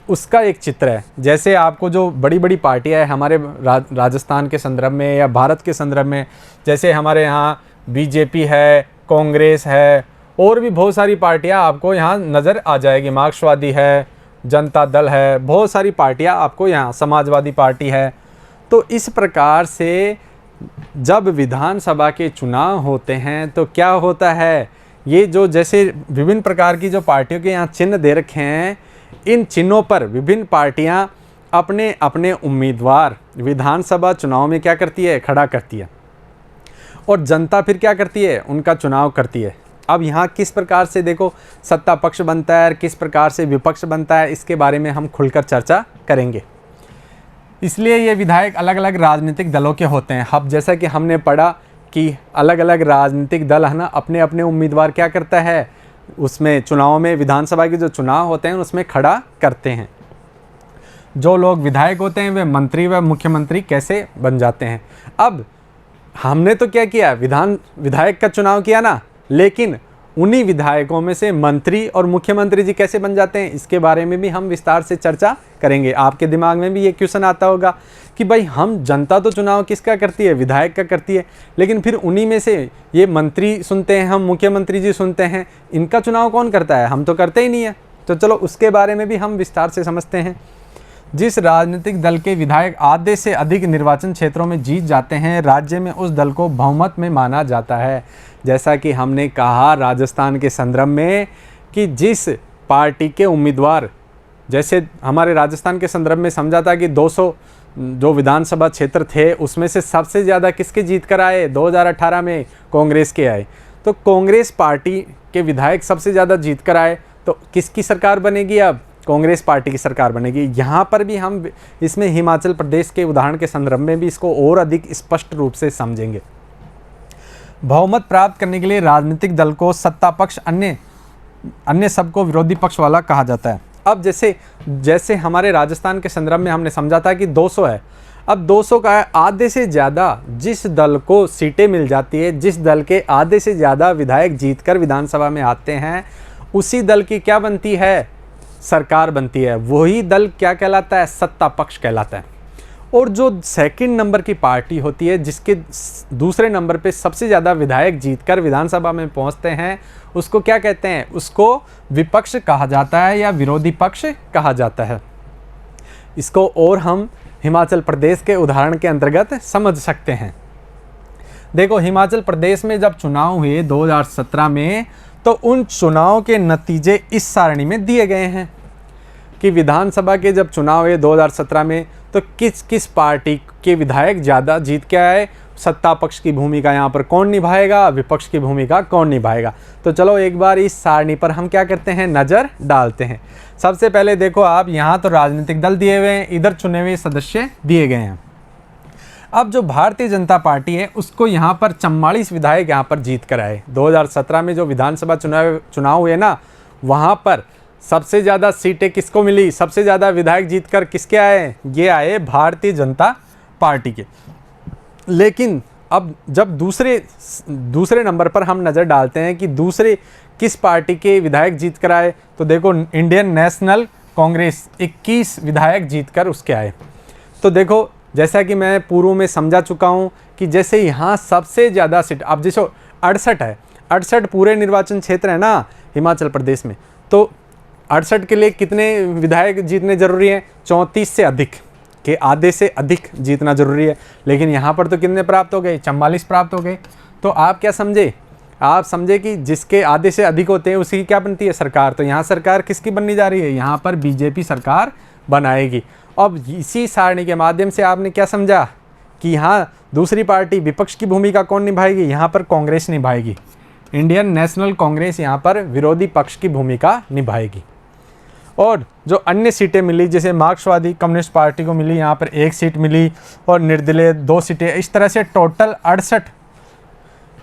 उसका एक चित्र है। जैसे आपको जो बड़ी बड़ी पार्टियां हैं हमारे राजस्थान के संदर्भ में या भारत के संदर्भ में, जैसे हमारे यहाँ बीजेपी है, कांग्रेस है, और भी बहुत सारी पार्टियां आपको यहाँ नज़र आ जाएगी। मार्क्सवादी है, जनता दल है, बहुत सारी पार्टियां आपको यहाँ, समाजवादी पार्टी है। तो इस प्रकार से जब विधानसभा के चुनाव होते हैं तो क्या होता है, ये जो जैसे विभिन्न प्रकार की जो पार्टियों के यहाँ चिन्ह दे रखे हैं, इन चिन्हों पर विभिन्न पार्टियां अपने अपने उम्मीदवार विधानसभा चुनाव में क्या करती है, खड़ा करती है, और जनता फिर क्या करती है, उनका चुनाव करती है। अब यहाँ किस प्रकार से देखो सत्ता पक्ष बनता है और किस प्रकार से विपक्ष बनता है, इसके बारे में हम खुलकर चर्चा करेंगे। इसलिए ये विधायक अलग अलग राजनीतिक दलों के होते हैं। अब जैसा कि हमने पढ़ा कि अलग अलग राजनीतिक दल है ना, अपने अपने उम्मीदवार क्या करता है, उसमें चुनाव में, विधानसभा के जो चुनाव होते हैं उसमें खड़ा करते हैं। जो लोग विधायक होते हैं वे मंत्री व मुख्यमंत्री कैसे बन जाते हैं। अब हमने तो क्या किया, विधायक का चुनाव किया ना, लेकिन उन्हीं विधायकों में से मंत्री और मुख्यमंत्री जी कैसे बन जाते हैं, इसके बारे में भी हम विस्तार से चर्चा करेंगे। आपके दिमाग में भी ये क्वेश्चन आता होगा कि भाई हम, जनता तो चुनाव किसका करती है, विधायक का करती है, लेकिन फिर उन्हीं में से ये मंत्री सुनते हैं, हम मुख्यमंत्री जी सुनते हैं, इनका चुनाव कौन करता है, हम तो करते ही नहीं है। तो चलो उसके बारे में भी हम विस्तार से समझते हैं। जिस राजनीतिक दल के विधायक आधे से अधिक निर्वाचन क्षेत्रों में जीत जाते हैं, राज्य में उस दल को बहुमत में माना जाता है। जैसा कि हमने कहा राजस्थान के संदर्भ में कि जिस पार्टी के उम्मीदवार, जैसे हमारे राजस्थान के संदर्भ में समझा था कि 200 जो विधानसभा क्षेत्र थे उसमें से सबसे ज़्यादा किसके जीत कर आए, 2018 में कांग्रेस के आए। तो कांग्रेस पार्टी के विधायक सबसे ज़्यादा जीत कर आए, तो किसकी सरकार बनेगी, अब कांग्रेस पार्टी की सरकार बनेगी। यहाँ पर भी हम इसमें हिमाचल प्रदेश के उदाहरण के संदर्भ में भी इसको और अधिक स्पष्ट रूप से समझेंगे। बहुमत प्राप्त करने के लिए राजनीतिक दल को सत्ता पक्ष अन्य सबको विरोधी पक्ष वाला कहा जाता है। अब जैसे हमारे राजस्थान के संदर्भ में हमने समझा था कि 200 है, अब 200 का है, आधे से ज़्यादा जिस दल को सीटें मिल जाती है, जिस दल के आधे से ज़्यादा विधायक जीतकर विधानसभा में आते हैं, उसी दल की क्या बनती है, सरकार बनती है। वही दल क्या कहलाता है, सत्ता पक्ष कहलाता है। और जो सेकंड नंबर की पार्टी होती है, जिसके दूसरे नंबर पे सबसे ज़्यादा विधायक जीतकर विधानसभा में पहुंचते हैं, उसको क्या कहते हैं, उसको विपक्ष कहा जाता है या विरोधी पक्ष कहा जाता है। इसको और हम हिमाचल प्रदेश के उदाहरण के अंतर्गत समझ सकते हैं। देखो हिमाचल प्रदेश में जब चुनाव हुए 2017 में, तो उन चुनाव के नतीजे इस सारणी में दिए गए हैं कि विधानसभा के जब चुनाव हुए 2017 में, तो किस किस पार्टी के विधायक ज़्यादा जीत के आए, सत्ता पक्ष की भूमिका यहाँ पर कौन निभाएगा, विपक्ष की भूमिका कौन निभाएगा। तो चलो एक बार इस सारणी पर हम क्या करते हैं, नज़र डालते हैं। सबसे पहले देखो आप, यहाँ तो राजनीतिक दल दिए हुए हैं, इधर चुने हुए सदस्य दिए गए हैं। अब जो भारतीय जनता पार्टी है उसको यहाँ पर 44 विधायक यहाँ पर जीत कर आए। 2017 में जो विधानसभा चुनाव हुए ना, वहाँ पर सबसे ज़्यादा सीटें किसको मिली, सबसे ज़्यादा विधायक जीतकर किसके आए, ये आए भारतीय जनता पार्टी के। लेकिन अब जब दूसरे नंबर पर हम नज़र डालते हैं कि दूसरे किस पार्टी के विधायक जीत कर आए, तो देखो इंडियन नेशनल कांग्रेस 21 विधायक जीतकर उसके आए। तो देखो जैसा कि मैं पूर्व में समझा चुका हूँ कि जैसे यहाँ सबसे ज़्यादा सीट, अब जैसे 68 है, 68 पूरे निर्वाचन क्षेत्र है ना हिमाचल प्रदेश में, तो 68 के लिए कितने विधायक जीतने जरूरी हैं, 34 से अधिक के, आधे से अधिक जीतना जरूरी है। लेकिन यहाँ पर तो कितने प्राप्त हो गए, 44 प्राप्त हो गए। तो आप क्या समझे, आप समझे कि जिसके आधे से अधिक होते हैं उसी की क्या बनती है, सरकार। तो यहाँ सरकार किसकी बनने जा रही है, यहाँ पर बीजेपी सरकार बनाएगी। अब इसी सारणी के माध्यम से आपने क्या समझा कि यहाँ दूसरी पार्टी विपक्ष की भूमिका कौन निभाएगी, यहाँ पर कांग्रेस निभाएगी। इंडियन नेशनल कांग्रेस यहाँ पर विरोधी पक्ष की भूमिका निभाएगी। और जो अन्य सीटें मिली, जैसे मार्क्सवादी कम्युनिस्ट पार्टी को मिली यहाँ पर 1 सीट मिली और निर्दलीय 2 सीटें, इस तरह से टोटल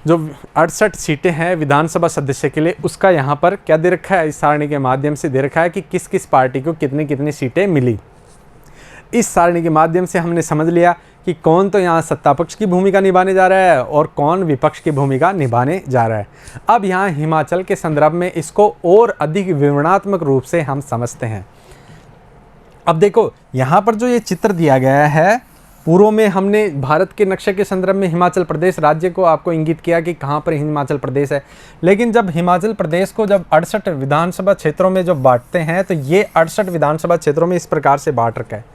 68 सीटें हैं विधानसभा सदस्य के लिए, उसका यहाँ पर क्या दे रखा है, इस सारणी के माध्यम से दे रखा है कि किस किस पार्टी को कितनी कितनी सीटें मिली। इस सारणी के माध्यम से हमने समझ लिया कि कौन तो यहाँ सत्ता पक्ष की भूमिका निभाने जा रहा है और कौन विपक्ष की भूमिका निभाने जा रहा है। अब यहाँ हिमाचल के संदर्भ में इसको और अधिक विवरणात्मक रूप से हम समझते हैं। अब देखो यहाँ पर जो ये चित्र दिया गया है, पूर्व में हमने भारत के नक्शे के संदर्भ में हिमाचल प्रदेश राज्य को आपको इंगित किया कि कहाँ पर हिमाचल प्रदेश है। लेकिन जब हिमाचल प्रदेश को जब 68 विधानसभा क्षेत्रों में जब बांटते हैं तो ये 68 विधानसभा क्षेत्रों में इस प्रकार से बांट रखा है।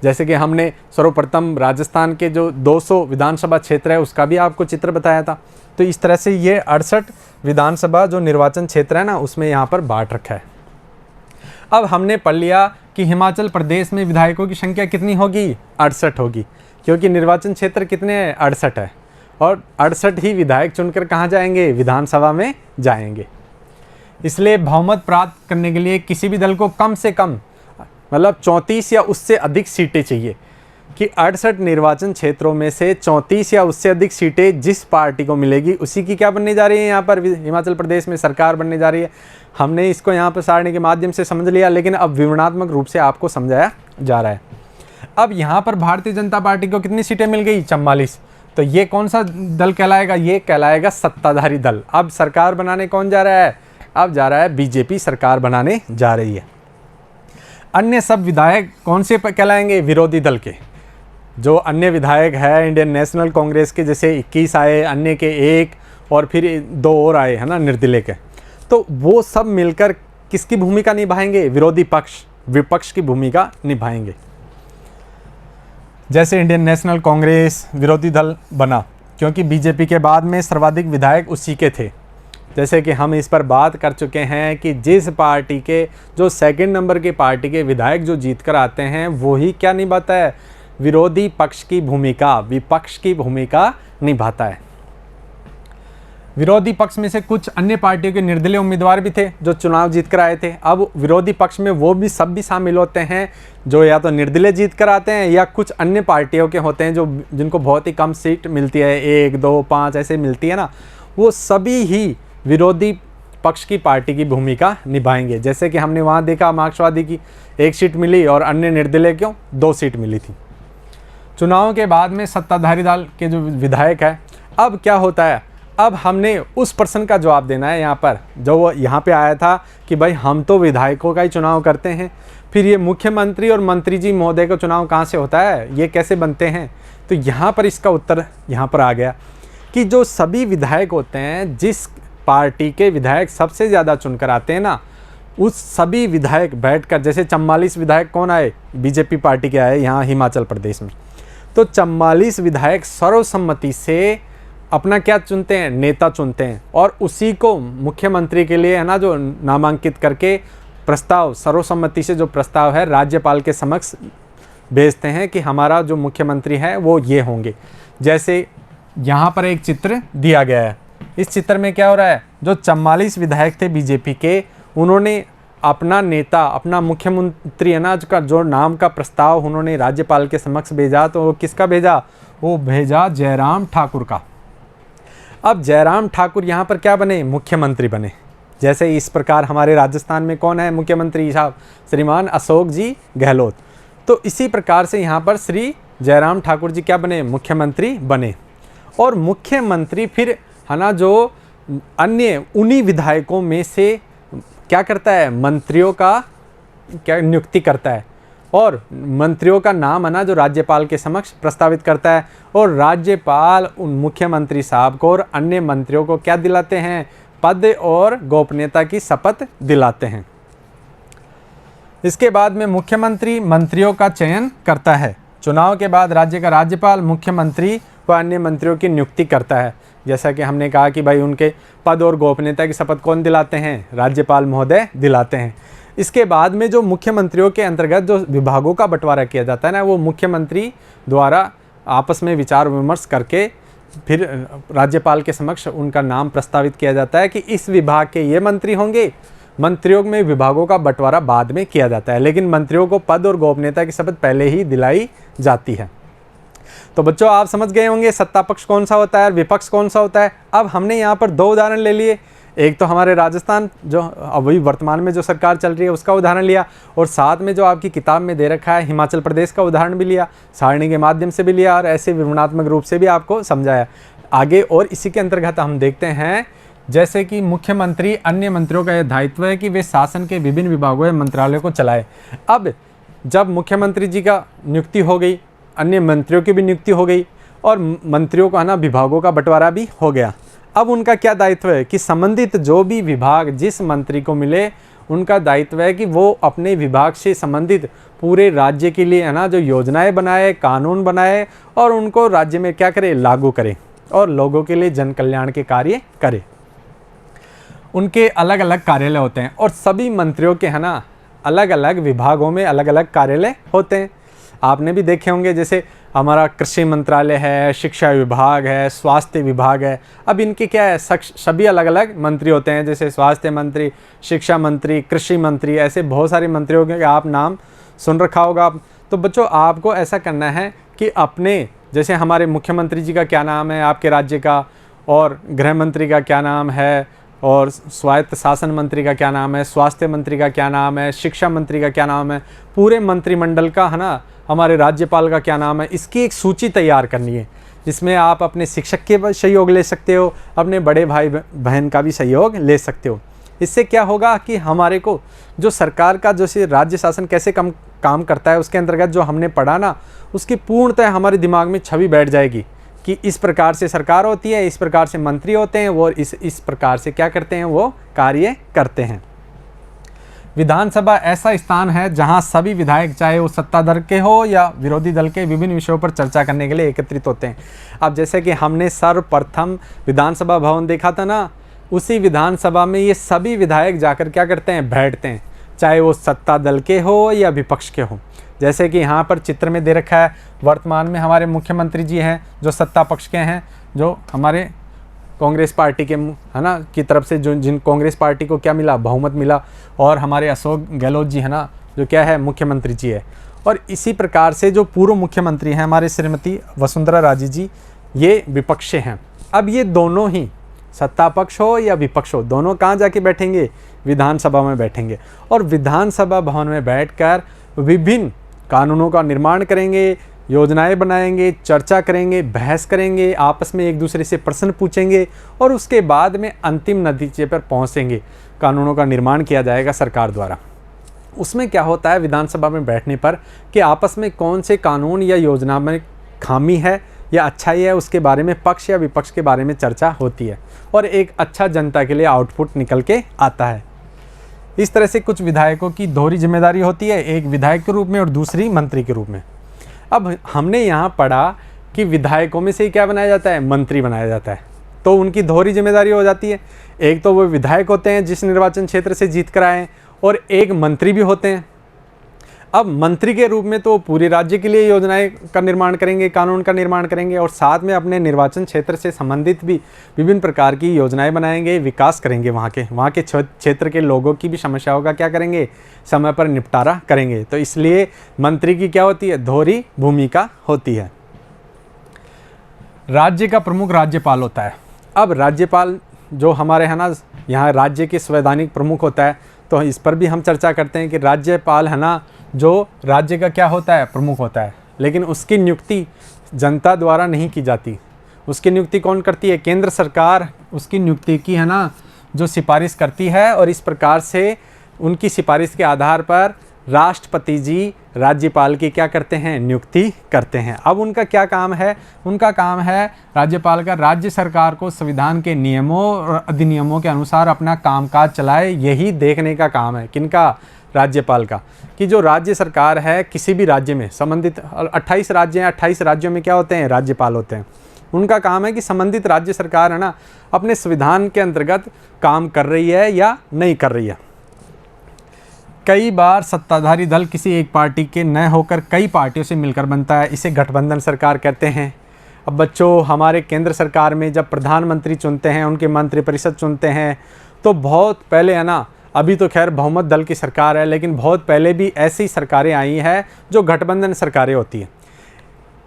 जैसे कि हमने सर्वप्रथम राजस्थान के जो 200 विधानसभा क्षेत्र है उसका भी आपको चित्र बताया था। तो इस तरह से ये 68 विधानसभा जो निर्वाचन क्षेत्र है ना उसमें यहाँ पर बांट रखा है। अब हमने पढ़ लिया कि हिमाचल प्रदेश में विधायकों की संख्या कितनी होगी, 68 होगी, क्योंकि निर्वाचन क्षेत्र कितने हैं, 68 है, और 68 ही विधायक चुनकर कहाँ जाएंगे, विधानसभा में जाएंगे। इसलिए बहुमत प्राप्त करने के लिए किसी भी दल को कम से कम मतलब 34 या उससे अधिक सीटें चाहिए, कि 68 निर्वाचन क्षेत्रों में से 34 या उससे अधिक सीटें जिस पार्टी को मिलेगी उसी की क्या बनने जा रही है, यहाँ पर हिमाचल प्रदेश में सरकार बनने जा रही है। हमने इसको यहाँ पर सारणी के माध्यम से समझ लिया, लेकिन अब विवरणात्मक रूप से आपको समझाया जा रहा है। अब यहाँ पर भारतीय जनता पार्टी को कितनी सीटें मिल गई, 44। तो ये कौन सा दल कहलाएगा, ये कहलाएगा सत्ताधारी दल। अब सरकार बनाने कौन जा रहा है, अब जा रहा है बीजेपी सरकार बनाने जा रही है। अन्य सब विधायक कौन से कहलाएंगे, विरोधी दल के। जो अन्य विधायक है इंडियन नेशनल कांग्रेस के, जैसे 21 आए, अन्य के 1 और फिर 2 और आए है ना निर्दलीय के, तो वो सब मिलकर किसकी भूमिका निभाएंगे, विरोधी पक्ष, विपक्ष की भूमिका निभाएंगे। जैसे इंडियन नेशनल कांग्रेस विरोधी दल बना क्योंकि बीजेपी के बाद में सर्वाधिक विधायक उसी के थे। जैसे कि हम इस पर बात कर चुके हैं कि जिस पार्टी के जो सेकंड नंबर की पार्टी के विधायक जो जीत कर आते हैं वही क्या निभाता है, विरोधी पक्ष की भूमिका, विपक्ष की भूमिका निभाता है। विरोधी पक्ष में से कुछ अन्य पार्टियों के निर्दलीय उम्मीदवार भी थे जो चुनाव जीत कर आए थे। अब विरोधी पक्ष में वो भी सब भी शामिल होते हैं जो या तो निर्दलीय जीत कर आते हैं या कुछ अन्य पार्टियों के होते हैं जो जिनको बहुत ही कम सीट मिलती है, 1, 2, 5 ऐसे मिलती है ना, वो सभी ही विरोधी पक्ष की पार्टी की भूमिका निभाएंगे। जैसे कि हमने वहाँ देखा मार्क्सवादी की 1 सीट मिली और अन्य निर्दलीय क्यों 2 सीट मिली थी। चुनाव के बाद में सत्ताधारी दल के जो विधायक है, अब क्या होता है, अब हमने उस प्रश्न का जवाब देना है यहाँ पर, जो वो यहाँ पे आया था कि भाई हम तो विधायकों का ही चुनाव करते हैं, फिर ये मुख्यमंत्री और मंत्री जी महोदय का चुनाव कहाँ से होता है, ये कैसे बनते हैं। तो यहाँ पर इसका उत्तर यहाँ पर आ गया कि जो सभी विधायक होते हैं, जिस पार्टी के विधायक सबसे ज़्यादा चुनकर आते हैं ना, उस सभी विधायक बैठकर, जैसे 44 विधायक कौन आए, बीजेपी पार्टी के आए यहाँ हिमाचल प्रदेश में, तो 44 विधायक सर्वसम्मति से अपना क्या चुनते हैं, नेता चुनते हैं, और उसी को मुख्यमंत्री के लिए है ना जो नामांकित करके प्रस्ताव, सर्वसम्मति से जो प्रस्ताव है राज्यपाल के समक्ष भेजते हैं कि हमारा जो मुख्यमंत्री है वो ये होंगे। जैसे यहाँ पर एक चित्र दिया गया है, इस चित्र में क्या हो रहा है, जो 44 विधायक थे बीजेपी के, उन्होंने अपना नेता, अपना मुख्यमंत्री है ना का जो नाम का प्रस्ताव उन्होंने राज्यपाल के समक्ष भेजा, तो वो किसका भेजा, वो भेजा जयराम ठाकुर का। अब जयराम ठाकुर यहाँ पर क्या बने, मुख्यमंत्री बने। जैसे इस प्रकार हमारे राजस्थान में कौन है मुख्यमंत्री साहब, श्रीमान अशोक जी गहलोत। तो इसी प्रकार से यहाँ पर श्री जयराम ठाकुर जी क्या बने, मुख्यमंत्री बने। और मुख्यमंत्री फिर है ना जो अन्य उन्हीं विधायकों में से क्या करता है, मंत्रियों का क्या नियुक्ति करता है, और मंत्रियों का नाम है ना जो राज्यपाल के समक्ष प्रस्तावित करता है, और राज्यपाल उन मुख्यमंत्री साहब को और अन्य मंत्रियों को क्या दिलाते हैं, पद और गोपनीयता की शपथ दिलाते हैं। इसके बाद में मुख्यमंत्री मंत्रियों का चयन करता है। चुनाव के बाद राज्य का राज्यपाल मुख्यमंत्री व अन्य मंत्रियों की नियुक्ति करता है। जैसा कि हमने कहा कि भाई उनके पद और गोपनीयता की शपथ कौन दिलाते हैं, राज्यपाल महोदय दिलाते हैं। इसके बाद में जो मुख्यमंत्रियों के अंतर्गत जो विभागों का बंटवारा किया जाता है ना, वो मुख्यमंत्री द्वारा आपस में विचार विमर्श करके फिर राज्यपाल के समक्ष उनका नाम प्रस्तावित किया जाता है कि इस विभाग के ये मंत्री होंगे। मंत्रियों में विभागों का बंटवारा बाद में किया जाता है, लेकिन मंत्रियों को पद और गोपनीयता की शपथ पहले ही दिलाई जाती है। तो बच्चों आप समझ गए होंगे सत्ता पक्ष कौन सा होता है और विपक्ष कौन सा होता है। अब हमने यहाँ पर 2 उदाहरण ले लिए, एक तो हमारे राजस्थान जो अभी वर्तमान में जो सरकार चल रही है उसका उदाहरण लिया, और साथ में जो आपकी किताब में दे रखा है हिमाचल प्रदेश का उदाहरण भी लिया, सारणी के माध्यम से भी लिया, और ऐसे विवरणात्मक रूप से भी आपको समझाया आगे। और इसी के अंतर्गत हम देखते हैं जैसे कि मुख्यमंत्री अन्य मंत्रियों का यह दायित्व है कि वे शासन के विभिन्न विभागों या मंत्रालयों को चलाए। अब जब मुख्यमंत्री जी का नियुक्ति हो गई अन्य मंत्रियों की भी नियुक्ति हो गई और मंत्रियों का है ना विभागों का बंटवारा भी हो गया। अब उनका क्या दायित्व है कि संबंधित जो भी विभाग जिस मंत्री को मिले उनका दायित्व है कि वो अपने विभाग से संबंधित पूरे राज्य के लिए है ना जो योजनाएं बनाए, कानून बनाए और उनको राज्य में क्या करे, लागू करे और लोगों के लिए जन कल्याण के कार्य करे। उनके अलग अलग कार्यालय होते हैं और सभी मंत्रियों के है ना अलग अलग विभागों में अलग अलग कार्यालय होते हैं। आपने भी देखे होंगे, जैसे हमारा कृषि मंत्रालय है, शिक्षा विभाग है, स्वास्थ्य विभाग है। अब इनके क्या है, सभी अलग अलग मंत्री होते हैं, जैसे स्वास्थ्य मंत्री, शिक्षा मंत्री, कृषि मंत्री, ऐसे बहुत सारे मंत्रियों के आप नाम सुन रखा होगा। तो बच्चों आपको ऐसा करना है कि अपने, जैसे हमारे मुख्यमंत्री जी का क्या नाम है आपके राज्य का, और गृह मंत्री का क्या नाम है, और स्वायत्त शासन मंत्री का क्या नाम है, स्वास्थ्य मंत्री का क्या नाम है, शिक्षा मंत्री का क्या नाम है, पूरे मंत्रिमंडल का है ना हमारे राज्यपाल का क्या नाम है, इसकी एक सूची तैयार करनी है, जिसमें आप अपने शिक्षक के सहयोग ले सकते हो, अपने बड़े भाई बहन का भी सहयोग ले सकते हो। इससे क्या होगा कि हमारे को जो सरकार का जैसे राज्य शासन कैसे काम करता है उसके अंतर्गत जो हमने पढ़ा ना, उसकी पूर्णतः हमारे दिमाग में छवि बैठ जाएगी कि इस प्रकार से सरकार होती है, इस प्रकार से मंत्री होते हैं, वो इस प्रकार से क्या करते हैं, वो कार्य करते हैं। विधानसभा ऐसा स्थान है जहां सभी विधायक, चाहे वो सत्ता दल के हो या विरोधी दल के, विभिन्न विषयों पर चर्चा करने के लिए एकत्रित होते हैं। अब जैसे कि हमने सर्वप्रथम विधानसभा भवन देखा था ना, उसी विधानसभा में ये सभी विधायक जाकर क्या करते हैं, बैठते हैं, चाहे वो सत्ता दल के हो या विपक्ष के हो। जैसे कि यहाँ पर चित्र में दे रखा है, वर्तमान में हमारे मुख्यमंत्री जी हैं जो सत्ता पक्ष के हैं, जो हमारे कांग्रेस पार्टी के है ना की तरफ से जिन कांग्रेस पार्टी को क्या मिला, बहुमत मिला, और हमारे अशोक गहलोत जी है ना जो क्या है, मुख्यमंत्री जी है। और इसी प्रकार से जो पूर्व मुख्यमंत्री हैं हमारे श्रीमती वसुंधरा राजे जी, ये विपक्ष हैं। अब ये दोनों ही, सत्ता पक्ष हो या विपक्ष हो, दोनों कहाँ जाके बैठेंगे, विधानसभा में बैठेंगे, और विधानसभा भवन में बैठकर विभिन्न कानूनों का निर्माण करेंगे, योजनाएं बनाएंगे, चर्चा करेंगे, बहस करेंगे, आपस में एक दूसरे से प्रश्न पूछेंगे और उसके बाद में अंतिम नतीजे पर पहुंचेंगे। कानूनों का निर्माण किया जाएगा सरकार द्वारा। उसमें क्या होता है विधानसभा में बैठने पर कि आपस में कौन से कानून या योजना में खामी है या अच्छाई है, उसके बारे में पक्ष या विपक्ष के बारे में चर्चा होती है और एक अच्छा जनता के लिए आउटपुट निकल के आता है। इस तरह से कुछ विधायकों की दोहरी जिम्मेदारी होती है, एक विधायक के रूप में और दूसरी मंत्री के रूप में। अब हमने यहाँ पढ़ा कि विधायकों में से ही क्या बनाया जाता है, मंत्री बनाया जाता है, तो उनकी दोहरी जिम्मेदारी हो जाती है। एक तो वो विधायक होते हैं जिस निर्वाचन क्षेत्र से जीत कर आए, और एक मंत्री भी होते हैं। अब मंत्री के रूप में तो पूरे राज्य के लिए योजनाएं का निर्माण करेंगे, कानून का निर्माण करेंगे, और साथ में अपने निर्वाचन क्षेत्र से संबंधित भी विभिन्न प्रकार की योजनाएं बनाएंगे, विकास करेंगे, वहाँ के क्षेत्र के लोगों की भी समस्याओं का क्या करेंगे, समय पर निपटारा करेंगे। तो इसलिए मंत्री की क्या होती है, दोहरी भूमिका होती है। राज्य का प्रमुख राज्यपाल होता है। अब राज्यपाल जो हमारे है ना यहाँ राज्य के संवैधानिक प्रमुख होता है, तो इस पर भी हम चर्चा करते हैं कि राज्यपाल है ना जो राज्य का क्या होता है, प्रमुख होता है, लेकिन उसकी नियुक्ति जनता द्वारा नहीं की जाती। उसकी नियुक्ति कौन करती है, केंद्र सरकार उसकी नियुक्ति की है ना जो सिफारिश करती है, और इस प्रकार से उनकी सिफारिश के आधार पर राष्ट्रपति जी राज्यपाल की क्या करते हैं, नियुक्ति करते हैं। अब उनका क्या काम है, उनका काम है राज्यपाल का राज्य सरकार को संविधान के नियमों और अधिनियमों के अनुसार अपना कामकाज चलाए, यही देखने का काम है। किनका, राज्यपाल का, कि जो राज्य सरकार है किसी भी राज्य में संबंधित 28 राज्य हैं, 28 राज्यों में क्या होते हैं, राज्यपाल होते हैं। उनका काम है कि संबंधित राज्य सरकार है ना अपने संविधान के अंतर्गत काम कर रही है या नहीं कर रही है। कई बार सत्ताधारी दल किसी एक पार्टी के न होकर कई पार्टियों से मिलकर बनता है, इसे गठबंधन सरकार कहते हैं। अब बच्चों हमारे केंद्र सरकार में जब प्रधानमंत्री चुनते हैं, उनके मंत्रिपरिषद चुनते हैं, तो बहुत पहले है ना, अभी तो खैर बहुमत दल की सरकार है, लेकिन बहुत पहले भी ऐसी सरकारें आई हैं जो गठबंधन सरकारें होती हैं।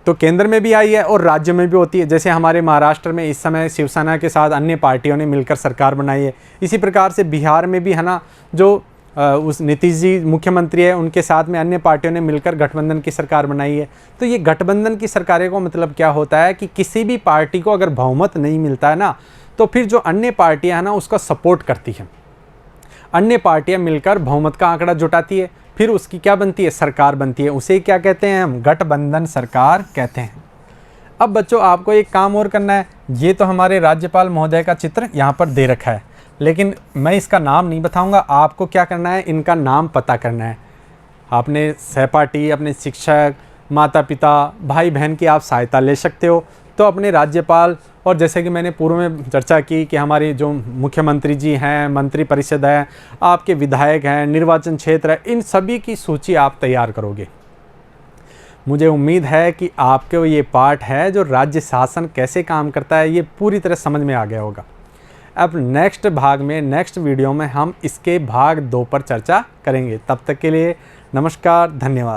तो केंद्र में भी आई है और राज्य में भी होती है। जैसे हमारे महाराष्ट्र में इस समय शिवसेना के साथ अन्य पार्टियों ने मिलकर सरकार बनाई है। इसी प्रकार से बिहार में भी है ना जो उस नीतीश जी मुख्यमंत्री है, उनके साथ में अन्य पार्टियों ने मिलकर गठबंधन की सरकार बनाई है। तो ये गठबंधन की सरकारें को मतलब क्या होता है कि किसी भी पार्टी को अगर बहुमत नहीं मिलता है ना, तो फिर जो अन्य पार्टियां हैं ना उसका सपोर्ट करती हैं। अन्य पार्टियां मिलकर बहुमत का आंकड़ा जुटाती है, फिर उसकी क्या बनती है, सरकार बनती है। उसे क्या कहते हैं हम, गठबंधन सरकार कहते हैं। अब बच्चों आपको एक काम और करना है। ये तो हमारे राज्यपाल महोदय का चित्र यहाँ पर दे रखा है, लेकिन मैं इसका नाम नहीं बताऊँगा। आपको क्या करना है, इनका नाम पता करना है। अपने सहपाठी, अपने शिक्षक, माता पिता, भाई बहन की आप सहायता ले सकते हो। तो अपने राज्यपाल, और जैसे कि मैंने पूर्व में चर्चा की कि हमारी जो मुख्यमंत्री जी हैं, मंत्री परिषद है, आपके विधायक हैं, निर्वाचन क्षेत्र है, इन सभी की सूची आप तैयार करोगे। मुझे उम्मीद है कि आपको ये पार्ट है जो राज्य शासन कैसे काम करता है, ये पूरी तरह समझ में आ गया होगा। अब नेक्स्ट भाग में, नेक्स्ट वीडियो में हम इसके भाग 2 पर चर्चा करेंगे। तब तक के लिए नमस्कार, धन्यवाद।